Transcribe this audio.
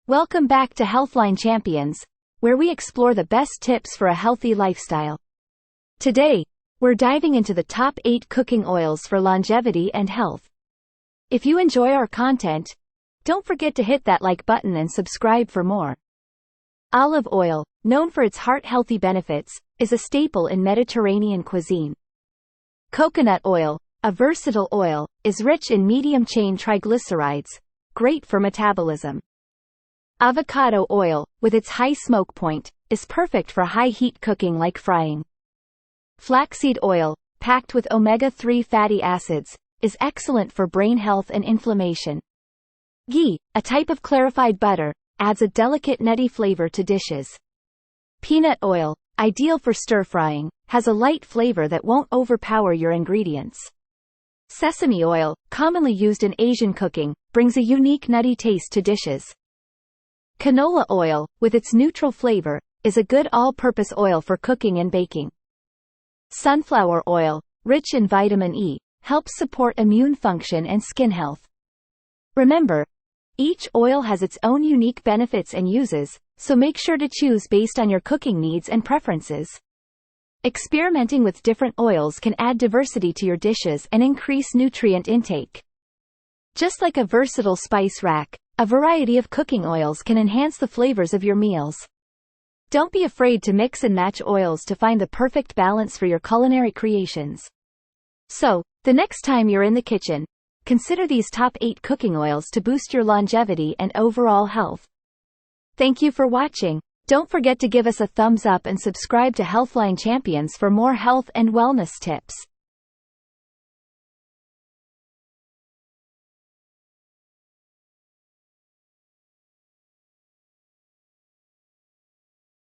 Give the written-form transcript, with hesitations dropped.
Welcome back to Healthline Champions, where we explore the best tips for a healthy lifestyle. Today, we're diving into the top 8 cooking oils for longevity and health. If you enjoy our content, don't forget to hit that like button and subscribe for more. Olive oil, known for its heart-healthy benefits, is a staple in Mediterranean cuisine. Coconut oil, a versatile oil, is rich in medium-chain triglycerides, great for metabolism. Avocado oil, with its high smoke point, is perfect for high-heat cooking like frying. Flaxseed oil, packed with omega-3 fatty acids, is excellent for brain health and inflammation. Ghee, a type of clarified butter, adds a delicate nutty flavor to dishes. Peanut oil, ideal for stir-frying, has a light flavor that won't overpower your ingredients. Sesame oil, commonly used in Asian cooking, brings a unique nutty taste to dishes. Canola oil, with its neutral flavor, is a good all-purpose oil for cooking and baking. Sunflower oil, rich in vitamin E, helps support immune function and skin health. Remember, each oil has its own unique benefits and uses, so make sure to choose based on your cooking needs and preferences. Experimenting with different oils can add diversity to your dishes and increase nutrient intake. Just like a versatile spice rack, a variety of cooking oils can enhance the flavors of your meals. Don't be afraid to mix and match oils to find the perfect balance for your culinary creations. So, the next time you're in the kitchen, consider these top 8 cooking oils to boost your longevity and overall health. Thank you for watching. Don't forget to give us a thumbs up and subscribe to Healthline Champions for more health and wellness tips.